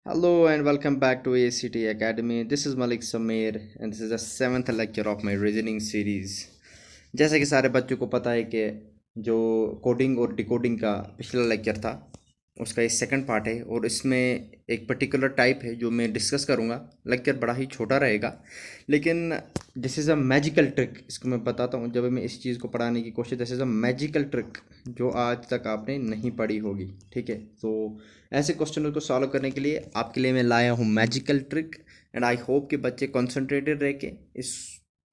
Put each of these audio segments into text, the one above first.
Hello and welcome back to ACT Academy. This is Malik Sameer and this is the seventh lecture of my reasoning series. जैसे कि सारे बच्चों को पता है कि जो कोडिंग और डिकोडिंग का पिछला लेक्चर था उसका ये सेकंड पार्ट है और इसमें एक पर्टिकुलर टाइप है जो मैं डिस्कस करूँगा। लेक्चर बड़ा ही छोटा रहेगा लेकिन this is a magical trick. इसको मैं बताता हूँ जब मैं इस चीज़ को पढ़ाने की कोशिश, this is a magical trick जो आज तक आपने नहीं पढ़ी होगी। ठीक है, तो ऐसे क्वेश्चनों को सॉल्व करने के लिए आपके लिए मैं लाया हूँ magical trick and I hope कि बच्चे कॉन्सेंट्रेटेड रह के इस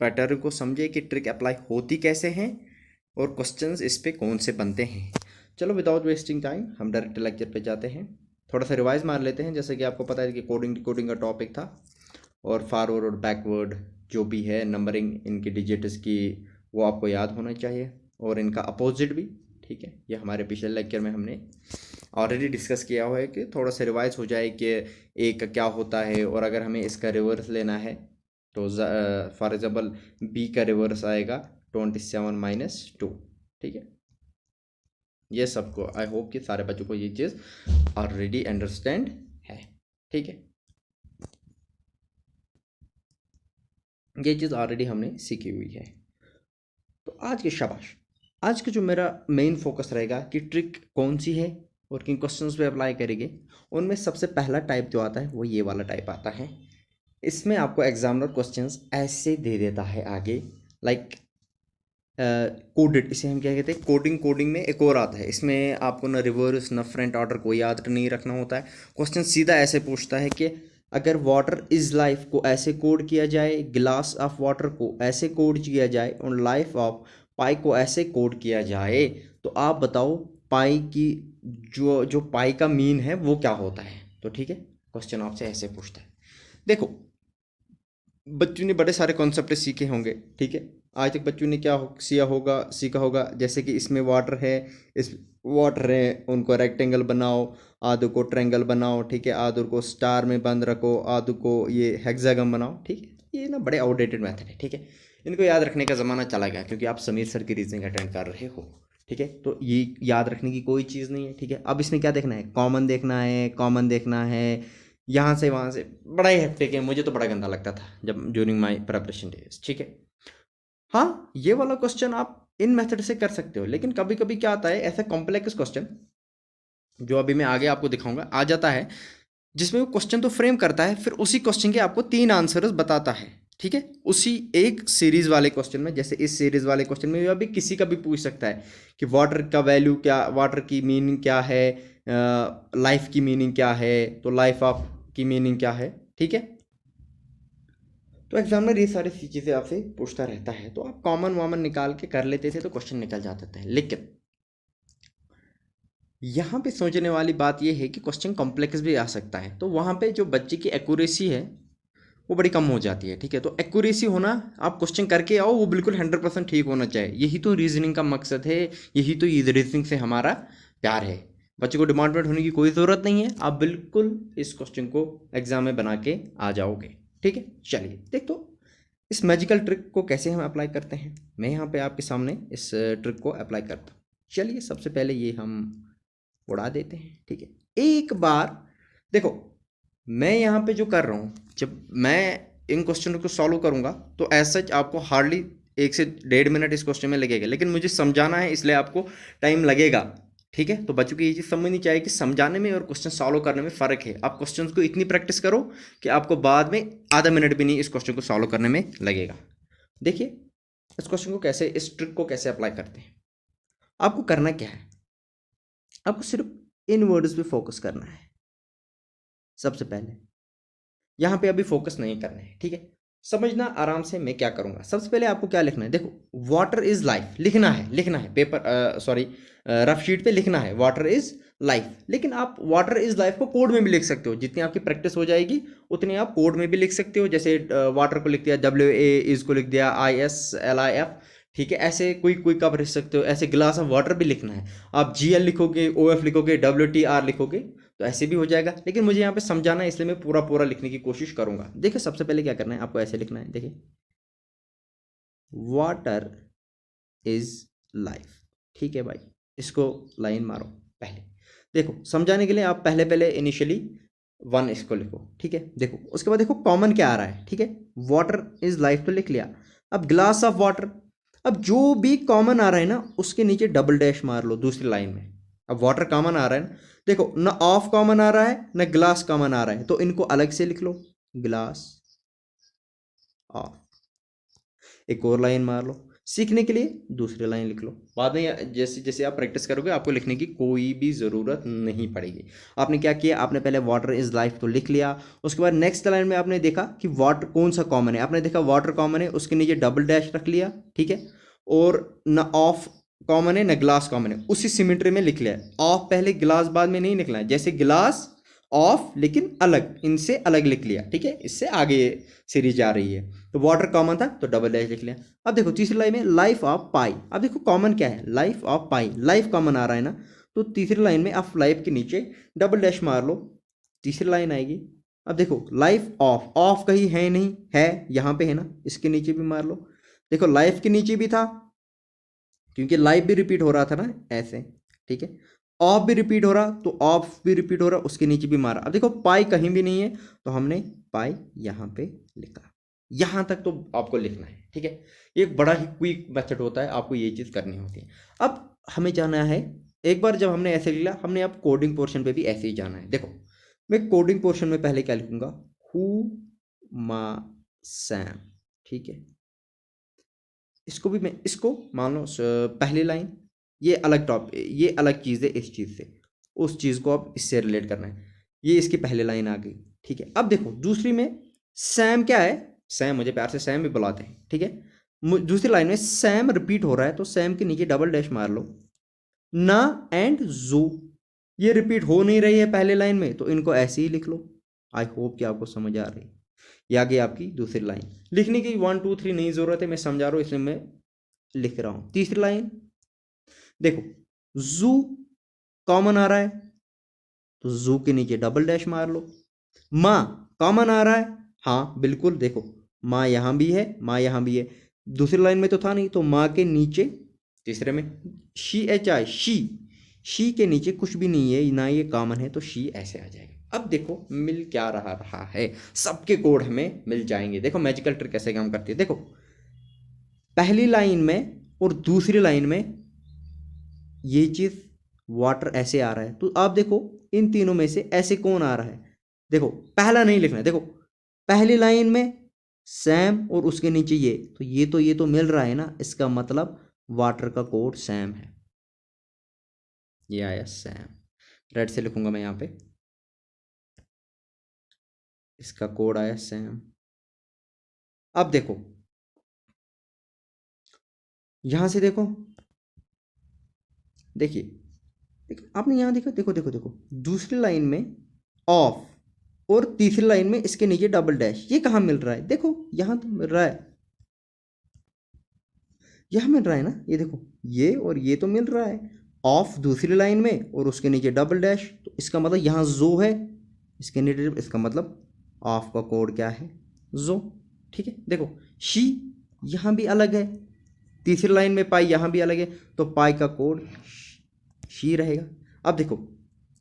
पैटर्न को समझे कि ट्रिक अप्लाई होती कैसे हैं और क्वेश्चंस इस पे कौन से बनते हैं। चलो विदाउट वेस्टिंग टाइम हम डायरेक्ट लेक्चर पे जाते हैं। थोड़ा सा रिवाइज मार लेते हैं। जैसे कि आपको पता है कि कोडिंग डिकोडिंग का टॉपिक था और फॉरवर्ड और बैकवर्ड जो भी है नंबरिंग इनकी डिजिट्स की वो आपको याद होना चाहिए और इनका अपोजिट भी। ठीक है, ये हमारे पिछले लेक्चर में हमने ऑलरेडी डिस्कस किया हुआ है कि थोड़ा सा रिवाइज हो जाए कि ए का क्या होता है और अगर हमें इसका रिवर्स लेना है तो फॉर एग्जांपल बी का रिवर्स आएगा 27 - 2। ठीक है, ये सबको आई होप कि सारे बच्चों को ये चीज़ ऑलरेडी अंडरस्टैंड है। ठीक है, ये चीज़ ऑलरेडी हमने सीखी हुई है। तो आज के शाबाश, आज का जो मेरा मेन फोकस रहेगा कि ट्रिक कौन सी है और किन क्वेश्चंस पे अप्लाई करेंगे। उनमें सबसे पहला टाइप जो आता है वो ये वाला टाइप आता है। इसमें आपको एग्जामिनर क्वेश्चंस ऐसे दे देता है आगे, लाइक कोडेड, इसे हम क्या कहते हैं कोडिंग। कोडिंग में एक और आता है, इसमें आपको ना रिवर्स ना फ्रंट ऑर्डर कोई याद नहीं रखना होता है। क्वेश्चन सीधा ऐसे पूछता है कि अगर वाटर इज लाइफ को ऐसे कोड किया जाए, गिलास ऑफ वाटर को ऐसे कोड किया जाए और लाइफ ऑफ पाई को ऐसे कोड किया जाए, तो आप बताओ पाई की जो जो पाई का मीन है वो क्या होता है। तो ठीक है, क्वेश्चन आपसे ऐसे पूछता है। देखो, बच्चों ने बड़े सारे कॉन्सेप्ट सीखे होंगे। ठीक है, आज तक बच्चों ने क्या सीखा होगा, जैसे कि इसमें वाटर है, इस वाटर है उनको रेक्टेंगल बनाओ, आधो को ट्रायंगल बनाओ। ठीक है, आधो को स्टार में बंद रखो, आधो को ये हेक्सागन बनाओ। ठीक है, ये ना बड़े आउटडेटेड मेथड है। ठीक है, इनको याद रखने का ज़माना चला गया क्योंकि आप समीर सर की रीजनिंग अटेंड कर रहे हो। ठीक है, तो ये याद रखने की कोई चीज़ नहीं है। ठीक है, अब इसमें क्या देखना है, कॉमन देखना है, कॉमन देखना है यहाँ से वहाँ से। बड़ा ही हेक्टिक है, मुझे तो बड़ा गंदा लगता था जब ड्यूरिंग माय प्रिपरेशन डेज। ठीक है, हाँ ये वाला क्वेश्चन आप इन मेथड से कर सकते हो, लेकिन कभी कभी क्या आता है ऐसा कॉम्प्लेक्स क्वेश्चन जो अभी मैं आगे आपको दिखाऊंगा आ जाता है, जिसमें वो क्वेश्चन तो फ्रेम करता है फिर उसी क्वेश्चन के आपको तीन आंसर्स बताता है। ठीक है, उसी एक सीरीज वाले क्वेश्चन में, जैसे इस सीरीज वाले क्वेश्चन में अभी किसी का भी पूछ सकता है कि वाटर का वैल्यू क्या, वाटर की मीनिंग क्या है, लाइफ की मीनिंग क्या है, तो लाइफ ऑफ की मीनिंग क्या है। ठीक है, तो एग्जामिनर ये सारी चीज़ें आपसे पूछता रहता है, तो आप कॉमन वामन निकाल के कर लेते थे तो क्वेश्चन निकल जाते थे। लेकिन यहाँ पे सोचने वाली बात यह है कि क्वेश्चन कॉम्प्लेक्स भी आ सकता है, तो वहाँ पे जो बच्चे की एक्यूरेसी है वो बड़ी कम हो जाती है। ठीक है, तो एक्यूरेसी होना, आप क्वेश्चन करके आओ वो बिल्कुल 100% ठीक होना चाहिए। यही तो रीजनिंग का मकसद है, यही तो रीजनिंग से हमारा प्यार है। बच्चे को डिमोटिवेट होने की कोई ज़रूरत नहीं है, आप बिल्कुल इस क्वेश्चन को एग्जाम में बना के आ जाओगे। ठीक है, चलिए देख तो इस मैजिकल ट्रिक को कैसे हम अप्लाई करते हैं। मैं यहाँ पे आपके सामने इस ट्रिक को अप्लाई करता हूँ। चलिए सबसे पहले ये हम उड़ा देते हैं। ठीक है, एक बार देखो, मैं यहाँ पे जो कर रहा हूँ, जब मैं इन क्वेश्चनों को सॉल्व करूँगा तो ऐसा आपको हार्डली 1 से 1.5 मिनट इस क्वेश्चन में लगेगा, लेकिन मुझे समझाना है इसलिए आपको टाइम लगेगा। ठीक है, तो बच्चों की ये चीज़ समझनी चाहिए कि समझाने में और क्वेश्चन सॉल्व करने में फ़र्क है। आप क्वेश्चंस को इतनी प्रैक्टिस करो कि आपको बाद में आधा मिनट भी नहीं इस क्वेश्चन को सॉल्व करने में लगेगा। देखिए इस क्वेश्चन को कैसे, इस ट्रिक को कैसे अप्लाई करते हैं। आपको करना क्या है, आपको सिर्फ इन वर्ड्स पे फोकस करना है। सबसे पहले यहाँ पे अभी फोकस नहीं करना है। ठीक है, समझना आराम से मैं क्या करूँगा। सबसे पहले आपको क्या लिखना है, देखो वाटर इज लाइफ लिखना है, लिखना है पेपर सॉरी रफ शीट पे लिखना है वाटर इज लाइफ। लेकिन आप वाटर इज लाइफ को कोड में भी लिख सकते हो, जितनी आपकी प्रैक्टिस हो जाएगी उतनी आप कोड में भी लिख सकते हो। जैसे वाटर को लिख दिया WA, इज को लिख दिया ISLIF। ठीक है, ऐसे कोई कोई कप लिख सकते हो, ऐसे गिलास ऑफ वाटर भी लिखना है। आप GL लिखोगे, OF लिखोगे, WTR लिखोगे तो ऐसे भी हो जाएगा, लेकिन मुझे यहाँ पे समझाना है इसलिए मैं पूरा पूरा लिखने की कोशिश करूंगा। देखिए सबसे पहले क्या करना है, आपको ऐसे लिखना है। देखिए वाटर इज लाइफ। ठीक है भाई, इसको लाइन मारो। पहले देखो समझाने के लिए आप पहले पहले इनिशियली वन इसको लिखो, ठीक है। देखो उसके बाद देखो कॉमन क्या आ रहा है, ठीक है, वाटर इज लाइफ तो लिख लिया। अब ग्लास ऑफ वाटर, अब जो भी कॉमन आ रहा है ना उसके नीचे डबल डैश मार लो दूसरी लाइन में। अब वाटर कॉमन आ रहा है ना, देखो ना ऑफ कॉमन आ रहा है ना ग्लास कॉमन आ रहा है, तो इनको अलग से लिख लो, ग्लास ऑफ। एक और लाइन मार लो, सीखने के लिए दूसरी लाइन लिख लो। बाद में जैसे जैसे आप प्रैक्टिस करोगे आपको लिखने की कोई भी ज़रूरत नहीं पड़ेगी। आपने क्या किया, आपने पहले वाटर इज़ लाइफ तो लिख लिया, उसके बाद नेक्स्ट लाइन में आपने देखा कि वाटर कौन सा कॉमन है, आपने देखा वाटर कॉमन है, उसके नीचे डबल डैश रख लिया, ठीक है। और न ऑफ कॉमन है न ग्लास कॉमन है, उसी सिमेट्री में लिख लिया। ऑफ पहले ग्लास बाद में नहीं लिखना है, जैसे ग्लास ऑफ लेकिन अलग, इनसे अलग लिख लिया, ठीक है, इससे आगे सीरीज जा रही है। तो वाटर कॉमन था तो डबल डैश लिख लिया। अब देखो तीसरी लाइन में लाइफ ऑफ पाई, अब देखो कॉमन क्या है, life of pie, life common आ रहा है ना, तो तीसरी लाइन में आप लाइफ के नीचे डबल डैश मार लो, तीसरी लाइन आएगी। अब देखो लाइफ ऑफ, ऑफ कहीं है नहीं, है यहाँ पे है ना, इसके नीचे भी मार लो। देखो लाइफ के नीचे भी था क्योंकि लाइफ भी रिपीट हो रहा था ना ऐसे, ठीक है। ऑफ भी रिपीट हो रहा तो ऑफ भी रिपीट हो रहा, उसके नीचे भी मारा। अब देखो पाई कहीं भी नहीं है तो हमने पाई यहाँ पे लिखा। यहाँ तक तो आपको लिखना है, ठीक है। ये एक बड़ा ही क्विक मेथड होता है, आपको ये चीज़ करनी होती है। अब हमें जाना है, एक बार जब हमने ऐसे लिखा, हमने अब कोडिंग पोर्शन पे भी ऐसे ही जाना है। देखो मैं कोडिंग पोर्शन में पहले क्या लिखूंगा, हु मा सैम, ठीक है। इसको भी मैं, इसको मान लो पहली लाइन, ये अलग ये अलग चीज़ है इस चीज़ से, उस चीज़ को अब इससे रिलेट करना है, ये इसकी पहली लाइन आ गई, ठीक है। अब देखो दूसरी में सैम क्या है, सैम, मुझे प्यार से सैम भी बुलाते हैं, ठीक है। दूसरी लाइन में सैम रिपीट हो रहा है तो सैम के नीचे डबल डैश मार लो। ना एंड जो, ये रिपीट हो नहीं रही है पहले लाइन में तो इनको ऐसे ही लिख लो। आई होप कि आपको समझ आ रही है। ये आ गई आपकी दूसरी लाइन, लिखने की 1 2 3 नहीं जरूरत है, मैं समझा रहा हूँ इसलिए मैं लिख रहा हूँ। तीसरी लाइन देखो, जू कॉमन आ रहा है तो जू के नीचे डबल डैश मार लो। माँ कॉमन आ रहा है, हाँ बिल्कुल, देखो माँ यहाँ भी है, माँ यहाँ भी है, दूसरी लाइन में तो था नहीं, तो माँ के नीचे तीसरे में शी एच आई, शी के नीचे कुछ भी नहीं है ना, ये कॉमन है तो शी ऐसे आ जाएगा। अब देखो मिल क्या रहा है, सबके कोड हमें मिल जाएंगे। देखो मैजिकल ट्रिक कैसे काम करती है, देखो पहली लाइन में और दूसरी लाइन में ये चीज़ वाटर ऐसे आ रहा है, तो आप देखो इन तीनों में से ऐसे कौन आ रहा है। देखो पहला नहीं लिखना है, देखो पहली लाइन में सैम और उसके नीचे ये, तो ये तो मिल रहा है ना, इसका मतलब वाटर का कोड सैम है। ये आया सैम, रेड से लिखूंगा मैं यहाँ पे, इसका कोड आया सैम। अब देखो यहां से देखो, देखिए आपने यहां देखो, देखो देखो देखो दूसरी लाइन में ऑफ और तीसरी लाइन में इसके नीचे डबल डैश, ये कहाँ मिल रहा है, देखो यहां तो मिल रहा है, यह मिल रहा है ना, ये देखो ये और ये तो मिल रहा है। ऑफ दूसरी लाइन में और उसके नीचे डबल डैश, तो इसका मतलब यहाँ जो है, इसके नीचे, इसका मतलब ऑफ का कोड क्या है, जो, ठीक है। देखो शी यहाँ भी अलग है, तीसरी लाइन में पाई यहाँ भी अलग है, तो पाई का कोड शी रहेगा। अब देखो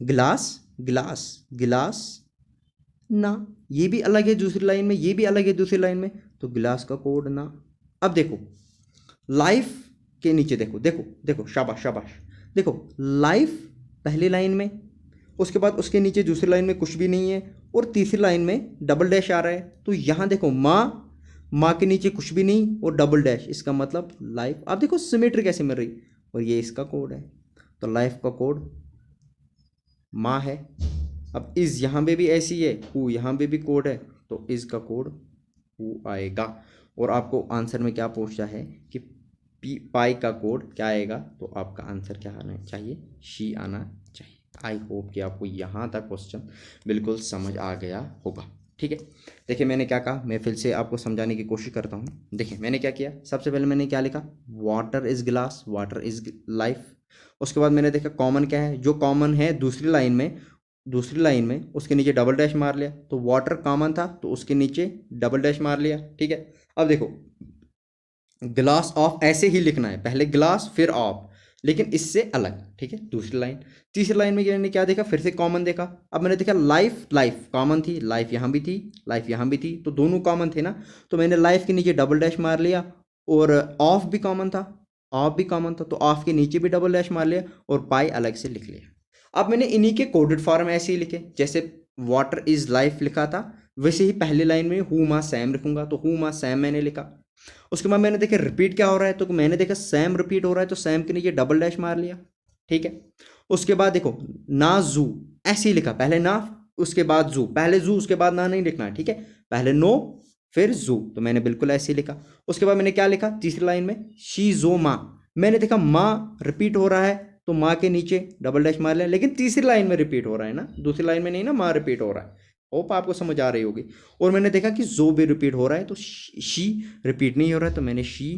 ग्लास ग्लास गिलास ना, ये भी अलग है दूसरी लाइन में, ये भी अलग है दूसरी लाइन में, तो गिलास का कोड ना। अब देखो लाइफ के नीचे देखो, देखो देखो शाबाश शाबाश, देखो लाइफ पहली लाइन में, उसके बाद उसके नीचे दूसरी लाइन में कुछ भी नहीं है और तीसरी लाइन में डबल डैश आ रहा है, तो यहाँ देखो माँ के नीचे कुछ भी नहीं और डबल डैश, इसका मतलब लाइफ। आप देखो सिमेट्री कैसे मिल रही, और ये इसका कोड है, तो लाइफ का कोड माँ है। अब इस यहाँ पे भी ऐसी है, हु यहाँ पे भी कोड है, तो इस का कोड हु आएगा। और आपको आंसर में क्या पूछा है कि पाई का कोड क्या आएगा, तो आपका आंसर क्या आना चाहिए, शी आना चाहिए। आई होप कि आपको यहाँ तक क्वेश्चन बिल्कुल समझ आ गया होगा, ठीक है। देखिए मैंने क्या कहा, मैं फिर से आपको समझाने की कोशिश करता हूँ। देखिए मैंने क्या किया, सबसे पहले मैंने क्या लिखा, water is glass, water is life. उसके बाद मैंने देखा कॉमन क्या है, जो कॉमन है दूसरी लाइन में उसके नीचे डबल डैश मार लिया, तो वाटर कॉमन था तो उसके नीचे डबल डैश मार लिया, ठीक है। अब देखो ग्लास ऑफ ऐसे ही लिखना है, पहले ग्लास फिर ऑफ, लेकिन इससे अलग, ठीक है। दूसरी लाइन, तीसरी लाइन में मैंने क्या देखा, फिर से कॉमन देखा। अब मैंने देखा लाइफ, लाइफ कॉमन थी, लाइफ यहाँ भी थी, लाइफ यहाँ भी थी, तो दोनों कॉमन थे ना, तो मैंने लाइफ के नीचे डबल डैश मार लिया। और ऑफ भी कॉमन था, ऑफ भी कॉमन था, तो ऑफ के नीचे भी डबल डैश मार लिया और पाई अलग से लिख लिया। अब मैंने इन्हीं के कोडेड फॉर्म ऐसे ही लिखे, जैसे वाटर इज लाइफ लिखा था, वैसे ही पहली लाइन में हु मा सैम लिखूंगा, तो हु मा सैम मैंने लिखा। उसके बाद मैंने देखा रिपीट क्या हो रहा है, तो मैंने देखा सैम रिपीट हो रहा है, तो सैम के नीचे डबल डैश मार लिया, ठीक है। उसके बाद देखो ना जू, ऐसे ही लिखा, पहले ना उसके बाद जू, पहले जू उसके बाद ना नहीं लिखना है, ठीक है। पहले नो फिर जू, तो मैंने बिल्कुल ऐसे ही लिखा। उसके बाद मैंने क्या लिखा तीसरी लाइन में, शी जो माँ, मैंने देखा माँ रिपीट हो रहा है, तो माँ के नीचे डबल डैश मार लिया, लेकिन तीसरी लाइन में रिपीट हो रहा है ना, दूसरी लाइन में नहीं ना, माँ रिपीट हो रहा है। होप आपको समझ आ रही होगी। और मैंने देखा कि जो भी रिपीट हो रहा है, तो शी रिपीट नहीं हो रहा है, तो मैंने शी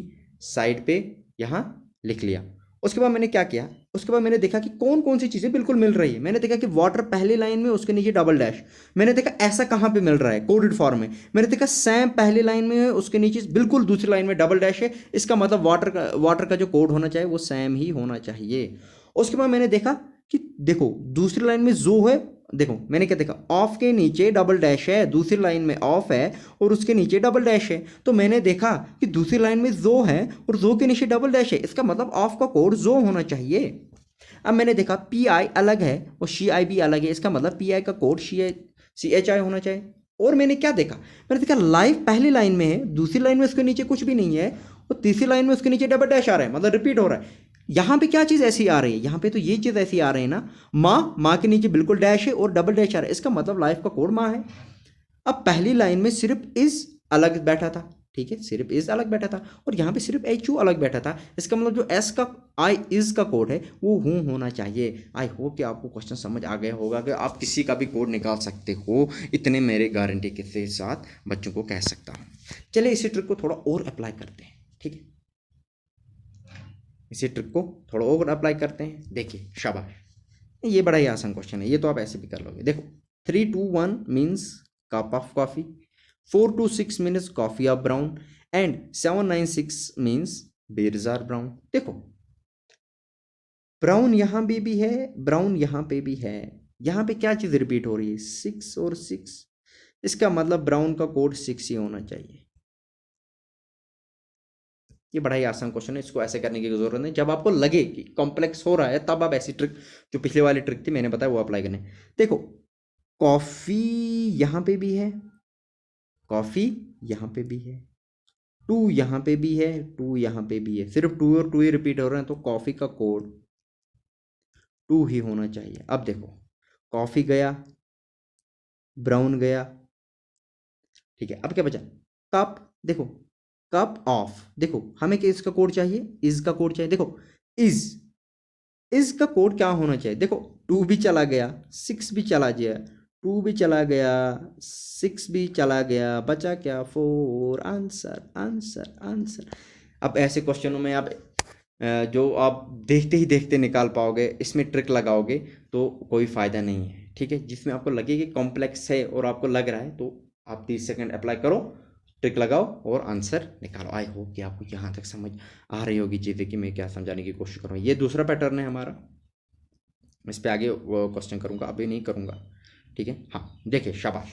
साइड पे यहाँ लिख लिया। उसके बाद मैंने क्या किया, उसके बाद मैंने देखा कि कौन कौन सी चीज़ें बिल्कुल मिल रही है। मैंने देखा कि वाटर पहली लाइन में, उसके नीचे डबल डैश, मैंने देखा ऐसा कहाँ पे मिल रहा है कोडेड फॉर्म में। मैंने देखा सैम पहली लाइन में है, उसके नीचे बिल्कुल दूसरी लाइन में डबल डैश है, इसका मतलब वाटर का जो कोड होना चाहिए वो सैम ही होना चाहिए। उसके बाद मैंने देखा कि देखो दूसरी लाइन में जो है, देखो मैंने क्या देखा, ऑफ के नीचे डबल डैश है, दूसरी लाइन में ऑफ है और उसके नीचे डबल डैश है, तो मैंने देखा कि दूसरी लाइन में जो है और जो के नीचे डबल डैश है, इसका मतलब ऑफ का कोड जो होना चाहिए। अब मैंने देखा पी आई अलग है और शी आई भी अलग है, इसका मतलब पी आई का कोड सी एच आई होना चाहिए। और मैंने क्या देखा, मैंने देखा लाइफ पहली लाइन में है, दूसरी लाइन में उसके नीचे कुछ भी नहीं है और तीसरी लाइन में उसके नीचे डबल डैश आ रहा है, मतलब रिपीट हो रहा है। यहाँ पे क्या चीज़ ऐसी आ रही है, यहाँ पे तो ये चीज़ ऐसी आ रही है ना, माँ के नीचे बिल्कुल डैश है और डबल डैश आ रहा है, इसका मतलब लाइफ का कोड माँ है। अब पहली लाइन में सिर्फ इज अलग बैठा था, ठीक है, सिर्फ इज अलग बैठा था और यहाँ पे सिर्फ एच यू अलग बैठा था, इसका मतलब जो एस का आई इज का कोड है वो हूँ होना चाहिए। आई होप कि आपको क्वेश्चन समझ आ गया होगा कि आप किसी का भी कोड निकाल सकते हो, इतने मेरे गारंटी के साथ बच्चों को कह सकता हूँ। चलिए इसी ट्रिक को थोड़ा और अप्लाई करते हैं, ठीक है, इसी ट्रिक को थोड़ा और अप्लाई करते हैं। देखिए शाबाश, ये बड़ा ही आसान क्वेश्चन है, ये तो आप ऐसे भी कर लोगे। देखो 3 2 1 means cup of coffee, 4 2 6 means coffee of brown and 7 9 6 means bears are brown. देखो ब्राउन यहाँ पे भी है, ब्राउन यहाँ पे भी है, यहाँ पे क्या चीज़ रिपीट हो रही है, 6 और 6, इसका मतलब ब्राउन का कोड 6 ही होना चाहिए। ये बड़ा ही आसान क्वेश्चन है, इसको ऐसे करने की जरूरत नहीं, जब आपको लगे कि कॉम्प्लेक्स हो रहा है तब आप ऐसी ट्रिक, जो पिछले वाली ट्रिक थी मैंने बताया वो अप्लाई करने। देखो कॉफ़ी यहाँ पे भी है, कॉफ़ी यहाँ पे भी है, टू यहाँ पे भी है, टू यहाँ पे भी है, सिर्फ टू और टू ही रिपीट हो रहे हैं, तो कॉफ़ी का कोड टू ही होना चाहिए। अब देखो कॉफ़ी गया, ब्राउन गया, ठीक है, अब क्या बचा, कप। देखो कप ऑफ, देखो हमें क्या इसका कोड चाहिए, इज का कोड चाहिए। देखो इज का कोड क्या होना चाहिए, देखो टू भी चला गया, 6 भी चला गया, टू भी चला गया, 6 भी चला गया, बचा क्या, 4। Answer answer answer. अब ऐसे क्वेश्चनों में आप जो आप देखते ही देखते निकाल पाओगे, इसमें ट्रिक लगाओगे तो कोई फ़ायदा नहीं है, ठीक है। जिसमें आपको लगे कि कॉम्प्लेक्स है और आपको लग रहा है, तो आप 30 सेकंड अप्लाई करो, ट्रिक लगाओ और आंसर निकालो। आई होप कि आपको यहाँ तक समझ आ रही होगी चीज़ें कि मैं क्या समझाने की कोशिश कर रहा हूँ। ये दूसरा पैटर्न है हमारा, इस पर आगे वो क्वेश्चन करूँगा, अभी नहीं करूँगा, ठीक है। हाँ देखिए शाबाश,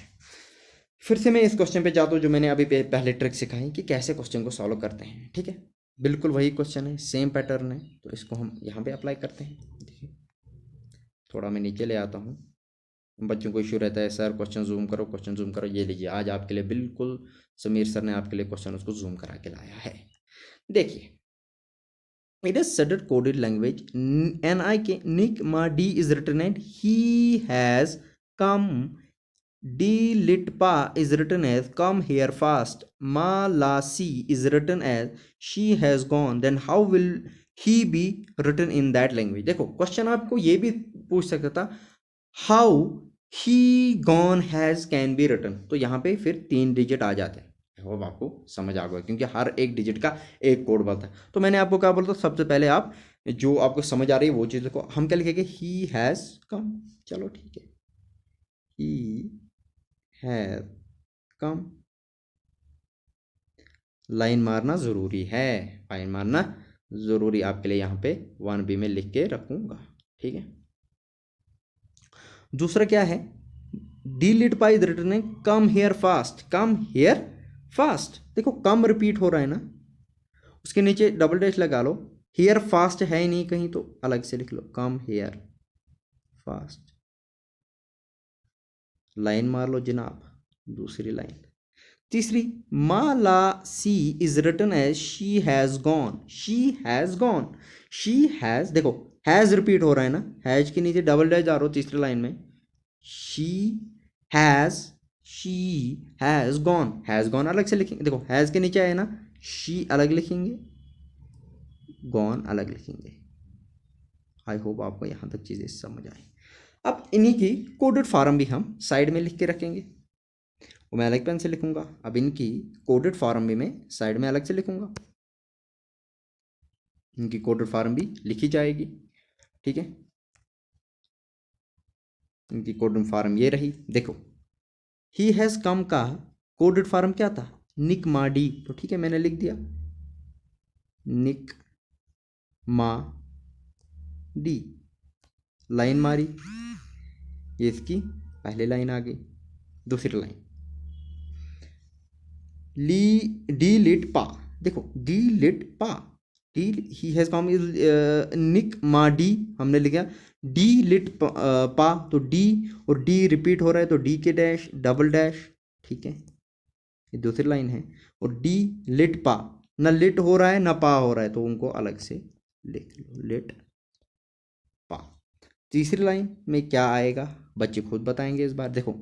फिर से मैं इस क्वेश्चन पे जाता हूँ जो मैंने अभी पहले ट्रिक सिखाई कि कैसे क्वेश्चन को सॉल्व करते हैं, ठीक है। बिल्कुल वही क्वेश्चन है, सेम पैटर्न है, तो इसको हम यहाँ पे अप्लाई करते हैं। देखिए थोड़ा मैं नीचे ले आता हूँ, बच्चों को इश्यू रहता है सर क्वेश्चन जूम करो, क्वेश्चन जूम करो, ये लीजिए आज आपके लिए बिल्कुल समीर सर ने आपके लिए क्वेश्चन उसको जूम करा के लाया है। देखिए it is standard coded language, Nick Ma D is written and he has come, D lit pa is written as come here fast, Ma la si is written as she has gone, then how will he be written in that language। देखो question आपको ये भी पूछ सकता था, how he gone has can be written, तो यहाँ पे फिर 3 डिजिट आ जाते हैं। होप आपको समझ आ गया, क्योंकि हर एक डिजिट का एक कोड बनता है। तो मैंने आपको क्या बोलता, सबसे पहले आप जो आपको समझ आ रही है वो चीज़ को हम क्या लिखेंगे, ही हैज़ कम, चलो ठीक है, ही हैज कम, लाइन मारना ज़रूरी है, लाइन मारना ज़रूरी आपके लिए यहाँ पे 1B में लिख के रखूँगा, ठीक है। दूसरा क्या है, डी लिट पाई इज रिटन है come here fast, come here fast. देखो कम रिपीट हो रहा है ना, उसके नीचे डबल डैश लगा लो। हेयर फास्ट है ही नहीं कहीं तो अलग से लिख लो, कम हेयर फास्ट, लाइन मार लो जनाब, दूसरी लाइन। तीसरी, माला सी is written as she has gone, she has gone, she has, देखो हैज रिपीट हो रहा है ना, हैज के नीचे डबल डैश जा रहा हो तीसरी लाइन में, she has, she has gone अलग से लिखेंगे। देखो हैज के नीचे आए ना, शी अलग लिखेंगे, गॉन अलग लिखेंगे। आई होप आपको यहाँ तक चीज़ें समझ आए। अब इन्हीं की कोडेड फॉर्म भी हम साइड में लिख के रखेंगे, वो मैं अलग पेन से लिखूंगा। अब इनकी कोडेड फॉर्म भी मैं साइड में अलग से लिखूंगा, इनकी कोडेड फॉर्म भी लिखी जाएगी, ठीक है। इनकी कोडेड फॉर्म ये रही, देखो ही हैज़ कम का कोडेड फॉर्म क्या था, निक मा डी, तो ठीक है मैंने लिख दिया निक मा डी, लाइन मारी, ये इसकी पहली लाइन आ गई। दूसरी लाइन, ली डी लिट पा, देखो डी लिट पा, डी ही हैज कम इज निक मा डी, हमने लिखा डी लिट पा, तो डी और डी रिपीट हो रहा है तो डी के डैश डबल डैश, ठीक है, ये दूसरी लाइन है। और डी लिट पा, ना लिट हो रहा है ना पा हो रहा है तो उनको अलग से लिख लो, लिट पा। तीसरी लाइन में क्या आएगा बच्चे खुद बताएंगे इस बार, देखो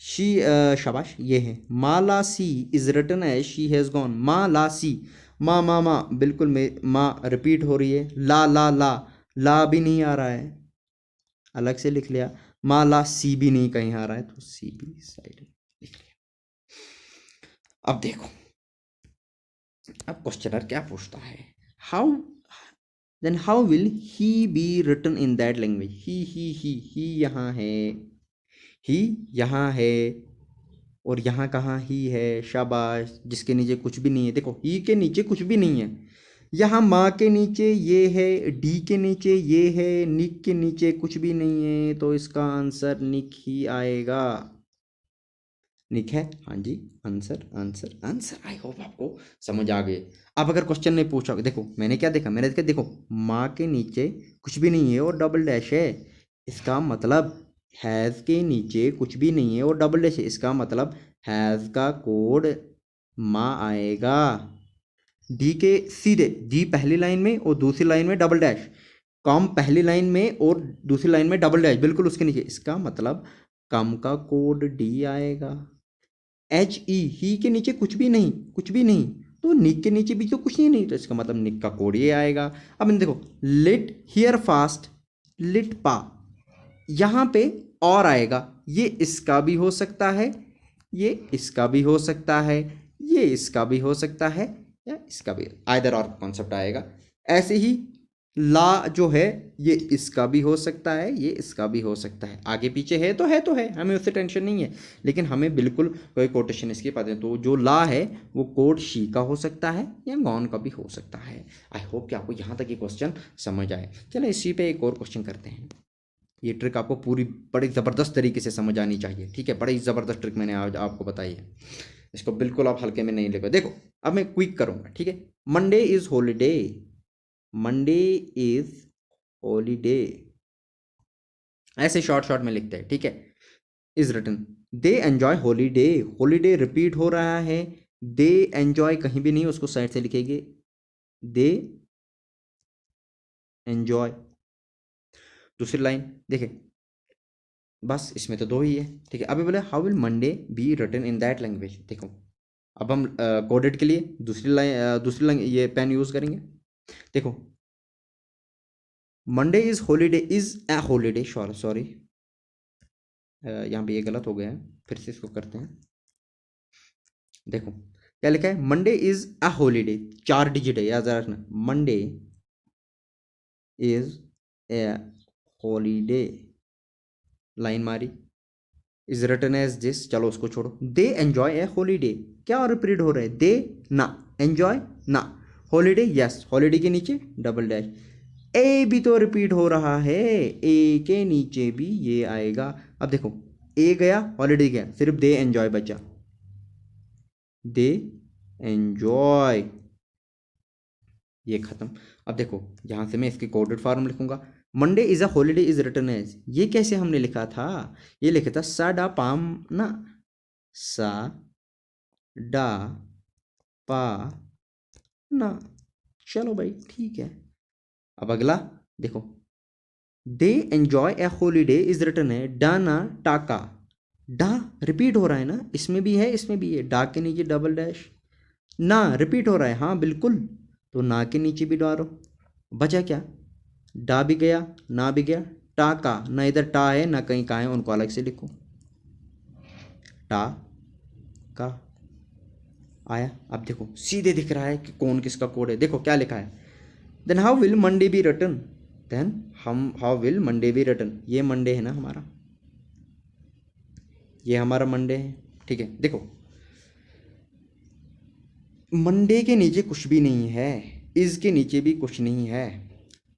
शी, शाबाश, ये है माला सी is written as she has gone, माला सी, मा मा मा बिल्कुल माँ रिपीट हो रही है, ला ला ला, ला भी नहीं आ रहा है, अलग से लिख लिया। माला सी भी नहीं कहीं आ रहा है तो सी भी साइड में लिख लिया। अब देखो, अब क्वेश्चनर क्या पूछता है, how then how will he be written in that language, he यहाँ है, ही यहाँ है, और यहाँ कहाँ ही है, शाबाश, जिसके नीचे कुछ भी नहीं है। देखो ही के नीचे कुछ भी नहीं है, यहाँ माँ के नीचे ये है, डी के नीचे ये है, निक के नीचे कुछ भी नहीं है, तो इसका आंसर निक ही आएगा। निक है, हाँ जी, answer answer answer. I hope आपको समझ आ गए। अब अगर क्वेश्चन ने पूछा, देखो मैंने क्या देखा, मैंने देखा देखो माँ के नीचे कुछ भी नहीं है और डबल डैश है, इसका मतलब हैज़ के नीचे कुछ भी नहीं है और डबल डैश है, इसका मतलब हैज़ का कोड माँ आएगा। डी के सीधे, डी पहली लाइन में और दूसरी लाइन में डबल डैश, कम पहली लाइन में और दूसरी लाइन में डबल डैश बिल्कुल उसके नीचे, इसका मतलब कम का कोड डी आएगा। एच ई, ही के नीचे कुछ भी नहीं, कुछ भी नहीं, तो निक के नीचे भी तो कुछ ही नहीं, तो इसका मतलब निक का कोड ये आएगा। अब देखो लिट हियर फास्ट, लिट पा, यहाँ पे और आएगा, ये इसका भी हो सकता है, ये इसका भी हो सकता है, ये इसका भी हो सकता है, या इसका भी, आइदर और कॉन्सेप्ट आएगा। ऐसे ही ला जो है ये इसका भी हो सकता है, ये इसका भी हो सकता है, आगे पीछे है तो है, हमें उससे टेंशन नहीं है, लेकिन हमें बिल्कुल कोई कोटेशन इसकी पता है। तो जो ला है वो कोड शी का हो सकता है या गॉन का भी हो सकता है। आई होप कि आपको यहाँ तक ये क्वेश्चन समझ आए। चलो इसी पे एक और क्वेश्चन करते हैं। ये ट्रिक आपको पूरी बड़ी ज़बरदस्त तरीके से समझ आनी चाहिए, ठीक है, बड़ी ज़बरदस्त ट्रिक मैंने आज आपको बताई है, इसको बिल्कुल आप हल्के में नहीं लेकर। देखो अब मैं क्विक करूँगा, ठीक है। Monday is holiday, Monday is holiday, ऐसे शॉर्ट शॉर्ट में लिखते हैं, ठीक है। Is written, they enjoy holiday, holiday repeat हो रहा है, दे एंजॉय कहीं भी नहीं, उसको साइड से लिखेंगे, दे एंजॉय। दूसरी लाइन देखें, बस इसमें तो दो ही है, ठीक है। अभी बोले how will Monday be written in that language, देखो अब हम कोडेड के लिए दूसरी लाइन ये पेन यूज़ करेंगे। देखो Monday is holiday, is a holiday, sorry यहाँ पे ये गलत हो गया है, फिर से इसको करते हैं। देखो क्या लिखा है, Monday is a holiday, 4 digit है, याद रखना, Monday is a holiday, line मारी, इज रिटन एज दिस, चलो उसको छोड़ो। दे एंजॉय ए हॉलीडे, क्या और रिपीट हो रहा है, दे ना, एंजॉय ना, हॉलीडे, यस हॉलीडे के नीचे डबल डैश। ए भी तो रिपीट हो रहा है, ए के नीचे भी ये आएगा। अब देखो ए गया, हॉलीडे गया, सिर्फ दे एंजॉय बचा, दे एंजॉय, ये खत्म। अब देखो यहां से मैं इसकी कोडेड फॉर्म लिखूंगा। Monday is a holiday is written as, ये कैसे हमने लिखा था, ये लिखा था सा डा पाम ना, सा डा पा ना। चलो भाई ठीक है। अब अगला देखो, they enjoy a holiday is written है डाना टाका, डा रिपीट हो रहा है ना, इसमें भी है इसमें भी है, डा के नीचे डबल डैश, ना रिपीट हो रहा है, हाँ बिल्कुल, तो ना के नीचे भी डालो। बचा क्या, डा भी गया ना भी गया, टा का, ना इधर टा है ना कहीं का है, उनको अलग से लिखो, टा का आया। अब देखो सीधे दिख रहा है कि कौन किसका कोड है, देखो क्या लिखा है, then how will Monday be return, then हम how will Monday be return, ये मंडे है ना हमारा, ये हमारा मंडे है, ठीक है। देखो मंडे के नीचे कुछ भी नहीं है, इज के नीचे भी कुछ नहीं है,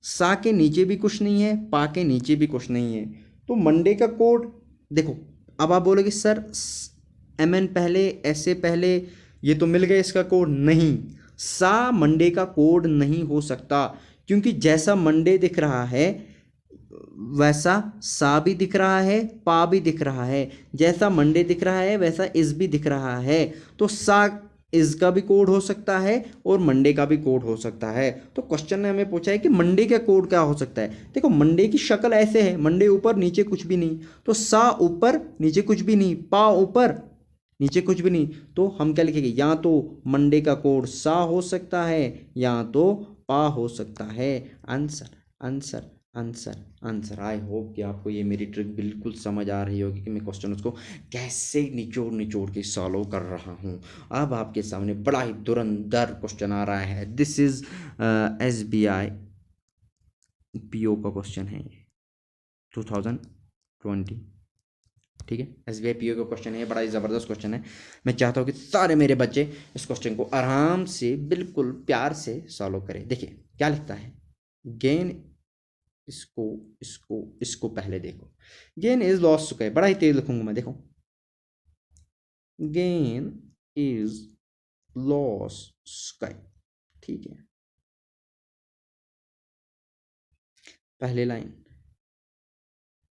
सा के नीचे भी कुछ नहीं है, पा के नीचे भी कुछ नहीं है, तो मंडे का कोड देखो। अब आप बोलोगे सर एम एन पहले ऐसे पहले, ये तो मिल गया इसका कोड, नहीं, सा मंडे का कोड नहीं हो सकता, क्योंकि जैसा मंडे दिख रहा है वैसा सा भी दिख रहा है, पा भी दिख रहा है, जैसा मंडे दिख रहा है वैसा इस भी दिख रहा है, तो सा इस का भी कोड हो सकता है और मंडे का भी कोड हो सकता है। तो क्वेश्चन ने हमें पूछा है कि मंडे का कोड क्या हो सकता है। देखो मंडे की शक्ल ऐसे है, मंडे ऊपर नीचे कुछ भी नहीं, तो सा ऊपर नीचे कुछ भी नहीं, पा ऊपर नीचे कुछ भी नहीं, तो हम क्या लिखेंगे, या तो मंडे का कोड सा हो सकता है या तो पा हो सकता है। Answer answer answer answer. I hope कि आपको ये मेरी ट्रिक बिल्कुल समझ आ रही होगी कि मैं क्वेश्चन उसको कैसे निचोड़ निचोड़ के सॉल्व कर रहा हूँ। अब आपके सामने बड़ा ही धुरंधर क्वेश्चन आ रहा है, दिस इज SBI PO का क्वेश्चन है 2020, ठीक है। SBI PO का क्वेश्चन है, बड़ा ही ज़बरदस्त क्वेश्चन है। मैं चाहता हूँ कि सारे मेरे बच्चे इस क्वेश्चन को आराम से बिल्कुल प्यार से सॉल्व करें। देखिए क्या लिखता है, गेन, इसको इसको इसको पहले देखो, गेन इज लॉस चुका है, बड़ा ही तेज लिखूंगा मैं, देखो गेन इज लॉस स्काई, ठीक है। पहले line,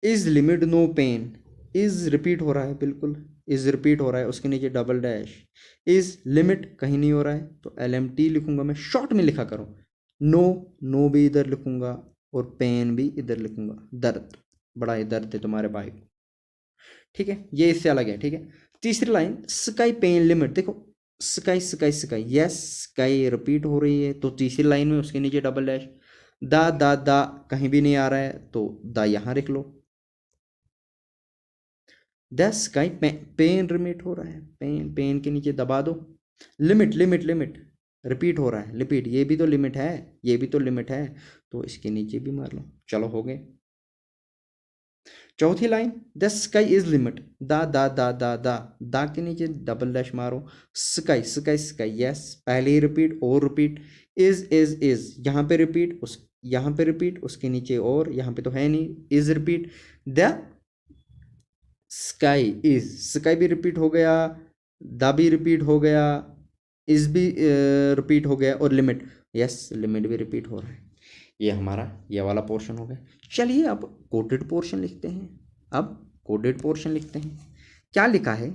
is limit no pain, is repeat हो रहा है, बिल्कुल इज रिपीट हो रहा है, उसके नीचे डबल डैश, इज लिमिट कहीं नहीं हो रहा है तो LMT लिखूंगा मैं, शॉर्ट में लिखा करूं, नो, नो भी इधर लिखूंगा और पेन भी इधर लिखूंगा, दर्द, बड़ा ही दर्द है तुम्हारे भाई को, ठीक है, ये इससे अलग है, ठीक है। तीसरी लाइन, स्काई पेन लिमिट, देखो sky sky sky, yes sky repeat हो रही है, तो तीसरी लाइन में उसके नीचे डबल डैश, दा दा दा कहीं भी नहीं आ रहा है तो दा यहां लिख लो, द स्काई पेन रिपीट हो रहा है, पेन पेन के नीचे दबा दो, लिमिट लिमिट लिमिट रिपीट हो रहा है, लिमिट ये भी तो लिमिट है, ये भी तो लिमिट है, तो इसके नीचे भी मार लो, चलो हो गए। चौथी line, the sky is limit, दा दा दा दा दा, दा के नीचे डबल डैश मारो, स्काई स्काई स्काई, यस पहले ही रिपीट और रिपीट, इज यहाँ पे रिपीट, उस यहाँ पे रिपीट, उसके नीचे और, यहाँ पे तो है नहीं, is repeat, the sky is, sky भी रिपीट हो गया, द भी रिपीट हो गया, इज भी रिपीट हो गया और लिमिट, यस लिमिट भी रिपीट हो रहा है। ये हमारा ये वाला पोर्शन हो गया। चलिए अब कोडेड पोर्शन लिखते हैं, अब कोडेड पोर्शन लिखते हैं, क्या लिखा है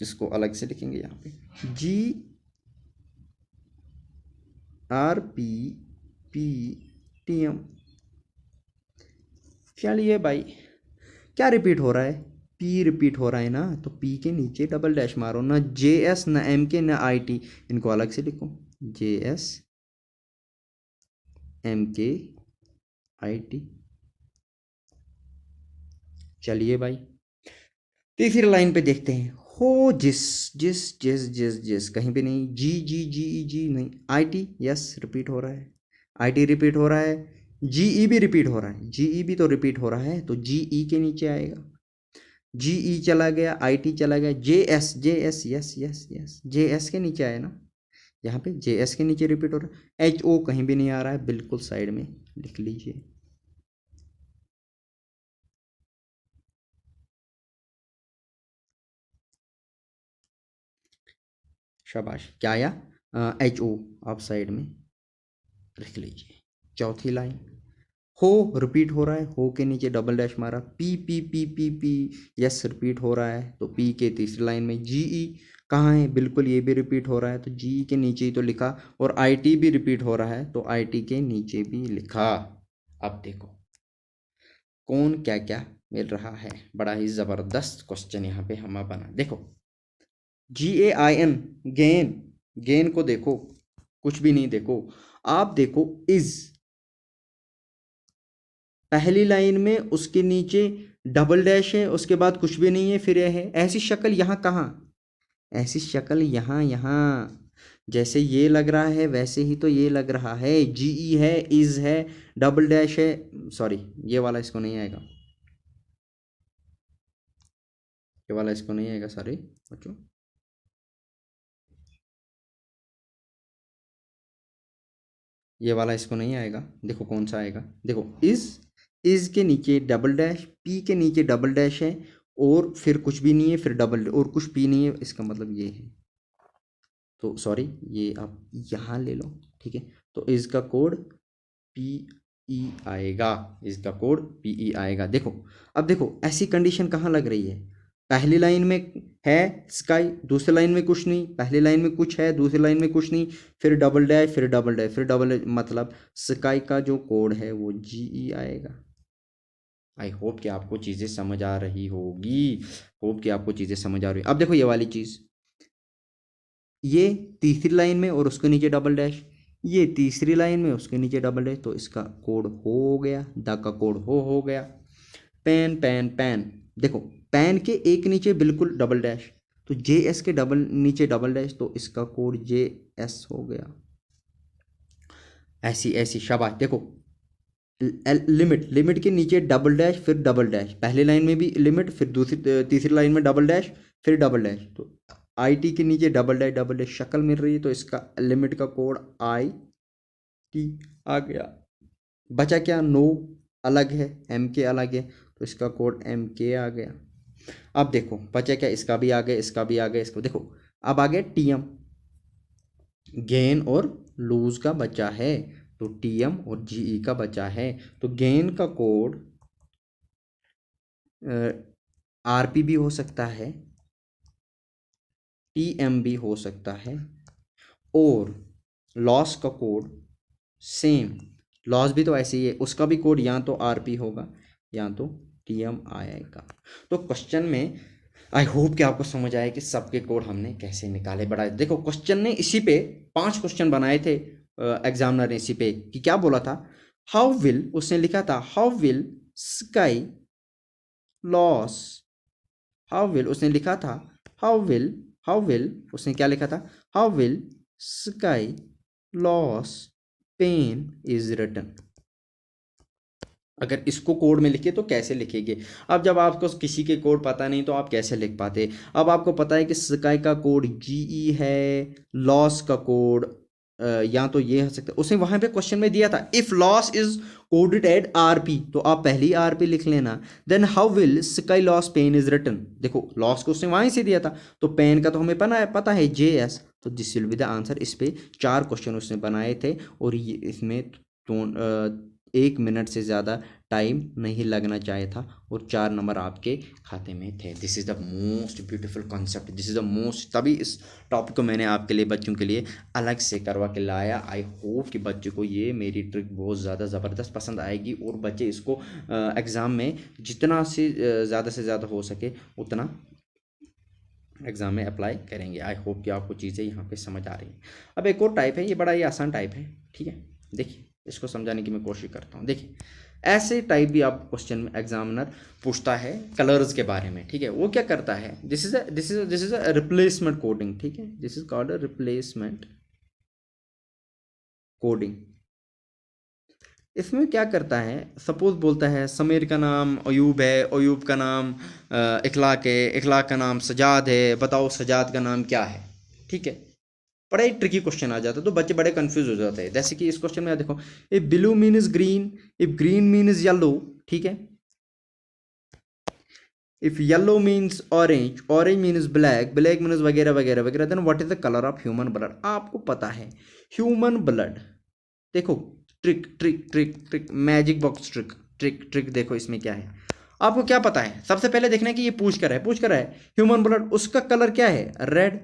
इसको अलग से लिखेंगे, यहाँ पे GRPPTM। चलिए भाई क्या रिपीट हो रहा है, पी रिपीट हो रहा है ना, तो पी के नीचे डबल डैश मारो, ना JS ना MK ना IT, इनको अलग से लिखो, JS MK IT। चलिए भाई तीसरी लाइन पे देखते हैं, हो जिस जिस जिस जिस जिस कहीं पे नहीं, जी नहीं, IT यस रिपीट हो रहा है, IT रिपीट हो रहा है, GE भी रिपीट हो रहा है, GE भी तो रिपीट हो रहा है, तो GE के नीचे आएगा, GE चला गया, IT चला गया, JS JS yes yes yes JS के नीचे आया ना, यहाँ पे जे एस के नीचे रिपीट हो रहा है, एच ओ कहीं भी नहीं आ रहा है, बिल्कुल साइड में लिख लीजिए। शाबाश, क्या आया? एच ओ आप साइड में लिख लीजिए। चौथी लाइन, हो रिपीट हो रहा है, हो के नीचे डबल डैश मारा, P P P P P, yes repeat हो रहा है, तो पी के तीसरी लाइन में जी ई कहाँ है, बिल्कुल ये भी रिपीट हो रहा है, तो जी के नीचे ही तो लिखा, और आई टी भी रिपीट हो रहा है, तो आई टी के नीचे भी लिखा। अब देखो कौन क्या क्या मिल रहा है, बड़ा ही ज़बरदस्त क्वेश्चन यहाँ पे हम बना। देखो GAIN, गेन, गेन को देखो, कुछ भी नहीं, देखो आप देखो इज, पहली लाइन में उसके नीचे डबल डैश है, उसके बाद कुछ भी नहीं है, फिर यह है, ऐसी शक्ल यहाँ कहाँ, ऐसी शक्ल यहाँ, यहाँ जैसे ये लग रहा है वैसे ही तो ये लग रहा है, जीई है, इज है, डबल डैश है, सॉरी ये वाला इसको नहीं आएगा, ये वाला इसको नहीं आएगा, सॉरी बच्चों, ये वाला इसको नहीं आएगा। देखो कौन सा आएगा, देखो इज के नीचे डबल डैश, पी के नीचे डबल डैश है, और फिर कुछ भी नहीं है, फिर डबल और कुछ पी नहीं है, इसका मतलब ये है, तो सॉरी ये आप यहाँ ले लो, ठीक है, तो इसका कोड पी ई आएगा, इसका कोड पी ई आएगा। देखो अब देखो ऐसी कंडीशन कहाँ लग रही है, पहली लाइन में है स्काई, दूसरी लाइन में कुछ नहीं, पहली लाइन में कुछ है, दूसरी लाइन में कुछ नहीं, फिर डबल डैश, फिर डबल डैश, फिर डबल डैश, मतलब स्काई का जो कोड है वो जी ई आएगा। आई होप कि आपको चीज़ें समझ आ रही होगी, होप कि आपको चीज़ें समझ आ रही। अब देखो ये वाली चीज़, ये तीसरी लाइन में और उसके नीचे डबल डैश, ये तीसरी लाइन में उसके नीचे डबल डैश, तो इसका कोड हो गया, द का कोड हो गया। पेन पेन पेन, देखो पेन के एक नीचे बिल्कुल डबल डैश, तो जे एस के डबल नीचे डबल डैश, तो इसका कोड जे एस हो गया। ऐसी ऐसी शाबाश। देखो लिमिट, लिमिट के नीचे डबल डैश फिर डबल डैश, पहली लाइन में भी लिमिट, फिर दूसरी तीसरी लाइन में डबल डैश फिर डबल डैश, तो आई टी के नीचे डबल डैश शक्ल मिल रही है, तो इसका लिमिट का कोड आई टी आ गया। बचा क्या, नो अलग है, एम के अलग है, तो इसका कोड एम के आ गया। अब देखो बचा क्या, इसका भी आ गया, इसका भी आ गया, इसको देखो अब आ गया टी एम, गेन और लूज का बचा है, तो टीएम और जीई का बचा है, तो गेन का कोड आरपी भी हो सकता है, टीएम भी हो सकता है, और लॉस का कोड सेम, लॉस भी तो ऐसे ही है, उसका भी कोड या तो आरपी होगा या तो टीएम आएगा। तो क्वेश्चन में आई होप कि आपको समझ आए कि सबके कोड हमने कैसे निकाले, बढ़ाए। देखो क्वेश्चन ने इसी पे 5 क्वेश्चन बनाए थे एग्जामिनर ने इसी पे, कि क्या बोला था, हाउ विल, उसने लिखा था how will sky loss, how will उसने लिखा था, हाउ विल उसने क्या लिखा था, how will sky loss pain is written. अगर इसको कोड में लिखे तो कैसे लिखेंगे, अब जब आपको किसी के कोड पता नहीं तो आप कैसे लिख पाते। अब आपको पता है कि स्काई का कोड जीई है, लॉस का कोड या तो ये हो सकता है, उसने वहां पे क्वेश्चन में दिया था if loss is coded at RP, तो आप पहली आरपी लिख लेना, then how will sky loss pain is written. देखो लॉस को उसने वहीं से दिया था, तो पेन का तो हमें पता है जे एस, तो this will be the answer. इस पे 4 क्वेश्चन उसने बनाए थे, और ये इसमें तो 1 मिनट से ज़्यादा टाइम नहीं लगना चाहिए था, और 4 नंबर आपके खाते में थे। This is the most beautiful concept, this is the most, तभी इस टॉपिक को मैंने आपके लिए, बच्चों के लिए अलग से करवा के लाया। आई होप कि बच्चों को ये मेरी ट्रिक बहुत ज़्यादा ज़बरदस्त पसंद आएगी, और बच्चे इसको एग्ज़ाम में जितना से ज़्यादा हो सके उतना एग्ज़ाम में अप्लाई करेंगे। आई होप कि आपको चीज़ें यहाँ पे समझ आ रही हैं। अब एक और टाइप है, ये बड़ा ही आसान टाइप है, ठीक है, देखिए इसको समझाने की मैं कोशिश करता हूँ। देखिए ऐसे टाइप भी आप क्वेश्चन में एग्जामिनर पूछता है कलर्स के बारे में, ठीक है, वो क्या करता है, this is a replacement coding, ठीक है, this is called a replacement coding. इसमें क्या करता है, सपोज बोलता है समीर का नाम अयूब है, अयूब का नाम इखलाक है, इखलाक का नाम सजाद है, बताओ सजाद का नाम क्या है, ठीक है। बड़ा ही ट्रिकी क्वेश्चन आ जाता है, तो बच्चे बड़े कंफ्यूज हो जाते हैं। जैसे कि इस क्वेश्चन में देखो, if blue mean is green, if green mean is yellow, ठीक है, if yellow means orange, orange means black, black means वगैरह वगैरह वगैरह, then what is the colour of human blood. आपको पता है ह्यूमन ब्लड, देखो trick trick trick trick, magic box trick trick trick, देखो इसमें क्या है। आपको क्या पता है, सबसे पहले देखना है कि ये पूछ कर है ह्यूमन ब्लड, उसका कलर क्या है, रेड,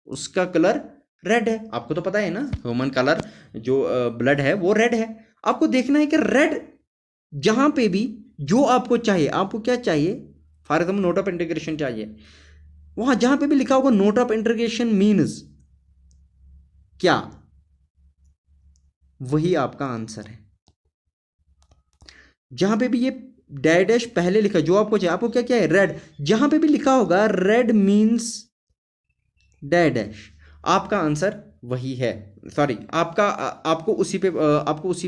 उसका कलर रेड है। आपको तो पता है ना ह्यूमन कलर जो ब्लड है वो रेड है। आपको देखना है कि रेड जहां पे भी जो आपको चाहिए, आपको क्या चाहिए, for example note of integration चाहिए, वहां जहां पे भी लिखा होगा नोट ऑफ इंटीग्रेशन मीन्स क्या, वही आपका आंसर है। जहां पे भी ये डैश पहले लिखा, जो आपको चाहिए, आपको क्या क्या है, रेड, जहां पे भी लिखा होगा रेड मीन्स डैश, आपका आंसर वही है। सॉरी, आपको उसी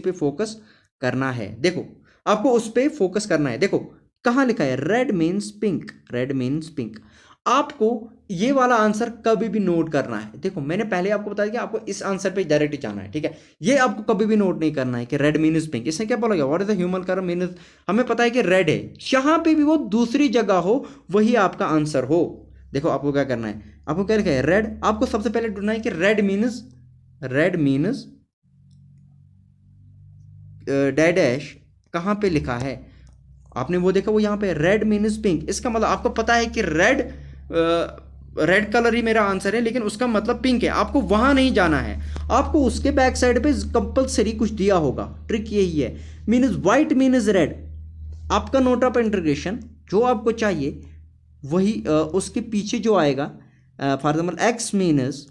पे फोकस करना है। देखो आपको उस पे फोकस करना है। देखो कहां लिखा है, red means pink, red means pink. आपको ये वाला आंसर कभी भी नोट करना है। देखो मैंने पहले आपको बताया कि आपको इस आंसर पे डायरेक्ट जाना है, ठीक है। ये आपको कभी भी नोट नहीं करना है कि रेड मीन्स पिंक, इसने क्या बोला गया, what is the human colour means, हमें पता है कि रेड है, जहां पे भी वो दूसरी जगह हो वही आपका आंसर हो। देखो आपको क्या करना है, आपको क्या लिखा है, रेड। आपको सबसे पहले ढूंढना है कि रेड मीन्स डैश कहां पे लिखा है। आपने वो देखा, वो यहां पे रेड मीन्स पिंक, इसका मतलब आपको पता है कि रेड कलर ही मेरा आंसर है, लेकिन उसका मतलब पिंक है। आपको वहां नहीं जाना है, आपको उसके बैक साइड पे कंपलसरी कुछ दिया होगा। ट्रिक यही है, मीन्स व्हाइट मीन्स रेड, आपका नोट ऑफ इंटीग्रेशन जो आपको चाहिए वही उसके पीछे जो आएगा, for example x means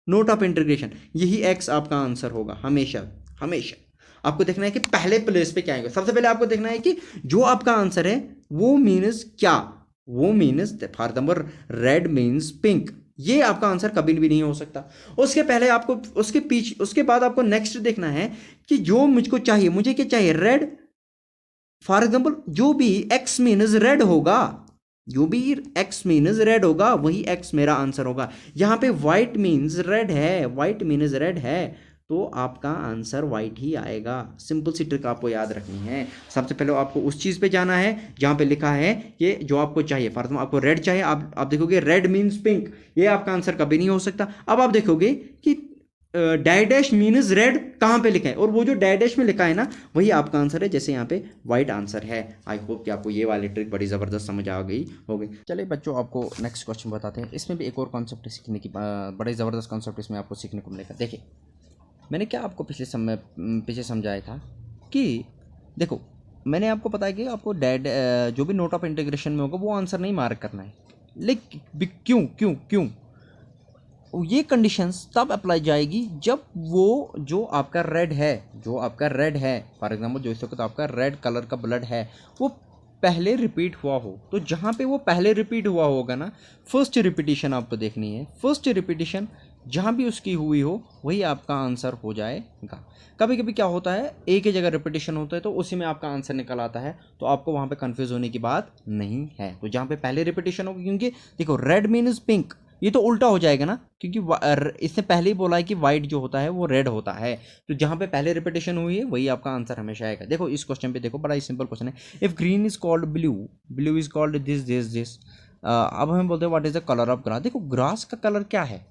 note of integration, यही एक्स आपका आंसर होगा हमेशा हमेशा। आपको देखना है कि पहले प्लेस पे क्या आएगा। सबसे पहले आपको देखना है कि जो आपका आंसर है वो मीन्स क्या, वो means for example red means pink, ये आपका आंसर कभी भी नहीं हो सकता। उसके पहले आपको उसके पीछे, उसके बाद आपको नेक्स्ट देखना है कि जो मुझको चाहिए, मुझे क्या चाहिए, रेड। फॉर एग्जाम्पल जो भी एक्स मीन्स रेड होगा, जो भी एक्स मीन्स रेड होगा वही एक्स मेरा आंसर होगा। यहां पे व्हाइट मीन्स रेड है, व्हाइट मीन्स रेड है, तो आपका आंसर व्हाइट ही आएगा। सिंपल सी ट्रिक आपको याद रखनी है। सबसे पहले आपको उस चीज़ पे जाना है जहां पे लिखा है कि जो आपको चाहिए। फॉर एग्जाम्पल आपको रेड चाहिए, आप देखोगे रेड मीन्स पिंक, ये आपका आंसर कभी नहीं हो सकता। अब आप देखोगे कि डैश मीन्स रेड कहाँ पे लिखा है, और वो जो डैश में लिखा है ना वही आपका आंसर है, जैसे यहाँ पे वाइट आंसर है। आई होप कि आपको ये वाली ट्रिक बड़ी ज़बरदस्त समझ आ गई होगी। चलिए बच्चों, आपको नेक्स्ट क्वेश्चन बताते हैं। इसमें भी एक और कॉन्सेप्ट सीखने की, बड़े ज़बरदस्त कॉन्सेप्ट इसमें आपको सीखने को मिलेगा। देखिए मैंने क्या आपको पीछे समझाया था कि देखो, मैंने आपको बताया कि आपको जो भी नोट ऑफ इंटीग्रेशन में होगा वो आंसर नहीं मार्क करना है। लेकिन क्यों क्यों क्यों, ये कंडीशंस तब अप्लाई जाएगी जब वो जो आपका रेड है, फॉर एग्जांपल जो इस वक्त आपका रेड कलर का ब्लड है वो पहले रिपीट हुआ हो। तो जहाँ पे वो पहले रिपीट हुआ होगा ना, फर्स्ट रिपीटिशन आपको देखनी है, फर्स्ट रिपीटिशन जहाँ भी उसकी हुई हो वही आपका आंसर हो जाएगा। कभी कभी क्या होता है, एक ही जगह रिपीटिशन होता है तो उसी में आपका आंसर निकल आता है, तो आपको वहाँ पे कंफ्यूज होने की बात नहीं है। तो जहाँ पे पहले रिपीटिशन होगी, क्योंकि देखो रेड मीन्स पिंक, ये तो उल्टा हो जाएगा ना, क्योंकि इससे पहले ही बोला है कि वाइट जो होता है वो रेड होता है। तो जहाँ पे पहले रिपीटेशन हुई है वही आपका आंसर हमेशा आएगा। देखो इस क्वेश्चन पे देखो, बड़ा ही सिंपल क्वेश्चन है। If green is called blue, blue is called this this this, अब हम बोलते हैं what is the colour of grass. देखो ग्रास का कलर क्या है,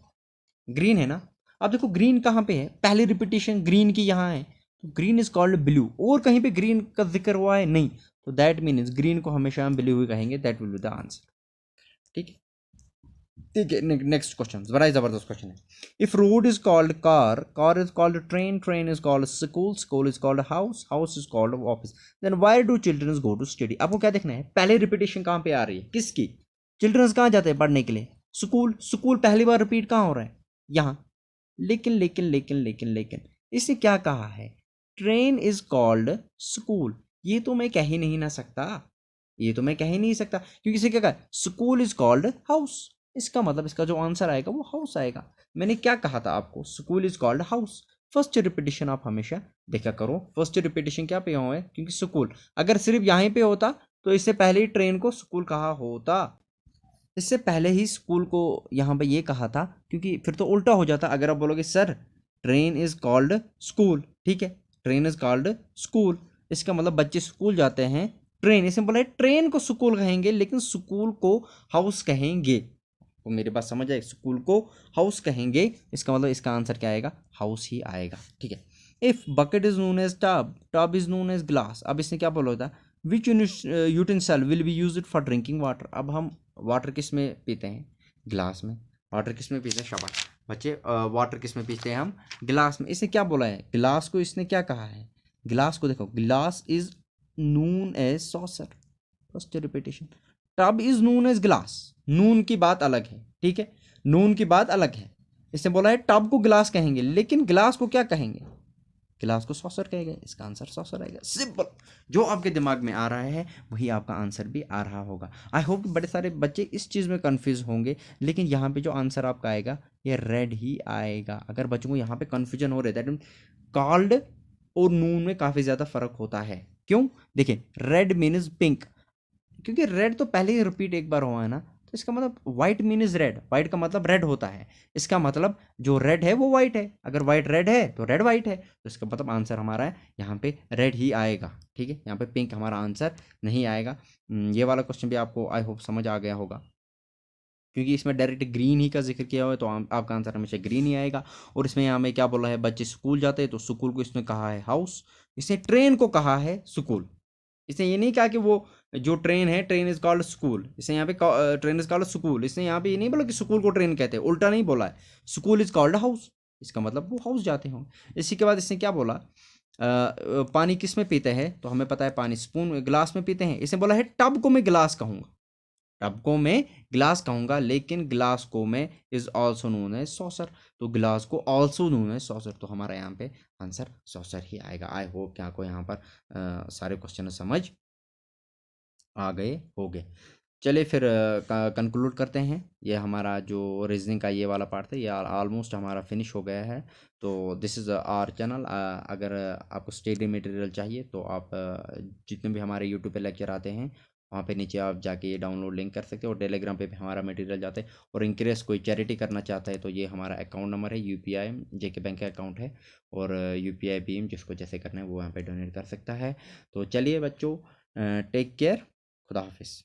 ग्रीन है ना। अब देखो ग्रीन कहाँ पे है, पहली रिपीटेशन ग्रीन की यहाँ है, तो ग्रीन इज कॉल्ड ब्लू, और कहीं पे ग्रीन का जिक्र हुआ है नहीं, तो दैट मीन्स ग्रीन को हमेशा हम ब्लू ही कहेंगे, that will be the answer. ठीक है, ठीक है। नेक्स्ट क्वेश्चन बड़ा ही जबरदस्त क्वेश्चन है। If road is called car, car is called train, train is called school, school is called house, house is called office, then why do childrens go to study. आपको क्या देखना है, पहले repetition कहाँ पे आ रही है, किसकी, चिल्ड्रंस कहाँ जाते हैं पढ़ने के लिए, स्कूल, स्कूल पहली बार रिपीट कहाँ हो रहा है, यहाँ। लेकिन लेकिन लेकिन लेकिन लेकिन इसने क्या कहा है, ट्रेन इज कॉल्ड स्कूल, ये तो मैं कह ही नहीं ना सकता, ये तो मैं कह ही नहीं सकता, क्योंकि इसे क्या कहा, स्कूल इज कॉल्ड हाउस, इसका मतलब इसका जो आंसर आएगा वो हाउस आएगा। मैंने क्या कहा था आपको, school is called house. First repetition आप हमेशा देखा करो, फर्स्ट रिपीटिशन क्या पे हुआ है, क्योंकि स्कूल अगर सिर्फ यहीं पे होता तो इससे पहले ही ट्रेन को स्कूल कहा होता। इससे पहले ही स्कूल को यहाँ पे ये कहा था, क्योंकि फिर तो उल्टा हो जाता अगर आप बोलोगे sir train is called school, ठीक है, ट्रेन इज़ कॉल्ड स्कूल, इसका मतलब बच्चे स्कूल जाते हैं ट्रेन, इसमें बोला है ट्रेन को स्कूल कहेंगे लेकिन स्कूल को हाउस कहेंगे। तो मेरी बात समझ आए, स्कूल को हाउस कहेंगे, इसका मतलब इसका आंसर क्या आएगा, हाउस ही आएगा, ठीक है। If bucket is known as tub, tub is known as glass, अब इसने क्या बोला था, which utensil will be use for drinking water, अब हम वाटर किस में पीते हैं, ग्लास में, वाटर किस में पीते हैं, शाबाश बच्चे, वाटर किस में पीते हैं हम, गिलास में। इसने क्या बोला है, गिलास को इसने क्या कहा है, गिलास को देखो, glass is known as saucer, first repetition, tub is known as glass, known की बात अलग है, ठीक है, नून की बात अलग है, इसने बोला है टब को गिलास कहेंगे लेकिन गिलास को क्या कहेंगे, गिलास को सॉसर कहेंगे, इसका आंसर सॉसर आएगा, सिंपल, जो आपके दिमाग में आ रहा है वही आपका आंसर भी आ रहा होगा। आई होप बड़े सारे बच्चे इस चीज़ में कंफ्यूज होंगे, लेकिन यहाँ पे जो आंसर आपका आएगा ये रेड ही आएगा। अगर बच्चों को यहाँ पे कन्फ्यूजन हो रहा है, दैट कॉल्ड और नून में काफ़ी ज़्यादा फर्क होता है, क्यों, देखिए रेड मीन्स पिंक, क्योंकि रेड तो पहले ही रिपीट एक बार हुआ है ना, तो इसका मतलब white mean is red, white का मतलब रेड होता है, इसका मतलब जो रेड है वो व्हाइट है, अगर व्हाइट रेड है तो रेड व्हाइट है, तो इसका मतलब आंसर हमारा है यहाँ पे रेड ही आएगा, ठीक है, यहाँ पे पिंक हमारा आंसर नहीं आएगा। ये वाला क्वेश्चन भी आपको आई होप समझ आ गया होगा, क्योंकि इसमें डायरेक्ट ग्रीन ही का जिक्र किया हुआ है, तो आपका आंसर हमेशा ग्रीन ही आएगा। और इसमें यहाँ में क्या बोला है, बच्चे स्कूल जाते हैं तो स्कूल को इसने कहा है हाउस, इसने ट्रेन को कहा है स्कूल, इसने ये नहीं कहा कि वो जो ट्रेन है ट्रेन इज कॉल्ड स्कूल, इसने यहाँ पे ट्रेन इज कॉल्ड स्कूल, इसने यहाँ पे ये नहीं बोला कि स्कूल को ट्रेन कहते हैं, उल्टा नहीं बोला है, स्कूल इज कॉल्ड हाउस, इसका मतलब वो हाउस जाते हों। इसी के बाद इसने क्या बोला, पानी किस में पीते हैं, तो हमें पता है पानी स्पून गिलास में पीते हैं, इसने बोला है टब को मैं गिलास कहूँगा, टब को मैं ग्लास कहूँगा लेकिन गिलास को मैं इज ऑल्सो नोन है सॉसर, तो गिलास को ऑल्सो नोन है सॉसर, तो हमारा यहाँ पे आंसर सॉसर ही आएगा। आई होप कि आपको यहाँ पर सारे क्वेश्चन समझ आ गए होंगे। चलिए फिर कंक्लूड करते हैं, ये हमारा जो रीजनिंग का ये वाला पार्ट था ये ऑलमोस्ट हमारा फिनिश हो गया है। तो दिस इज़ आवर चैनल, अगर आपको स्टडी मटेरियल चाहिए तो आप जितने भी हमारे यूट्यूब पे लेक्चर आते हैं वहाँ पे नीचे आप जाके ये डाउनलोड लिंक कर सकते हो, और टेलीग्राम पे भी हमारा मटेरियल जाता है। और इनकेस कोई चैरिटी करना चाहता है तो ये हमारा अकाउंट नंबर है, यूपीआई जेके बैंक का अकाउंट है, और यूपीआई भीम जिसको जैसे करना है वो यहाँ पे डोनेट कर सकता है। तो चलिए बच्चों, टेक केयर, खुदा हाफिज़।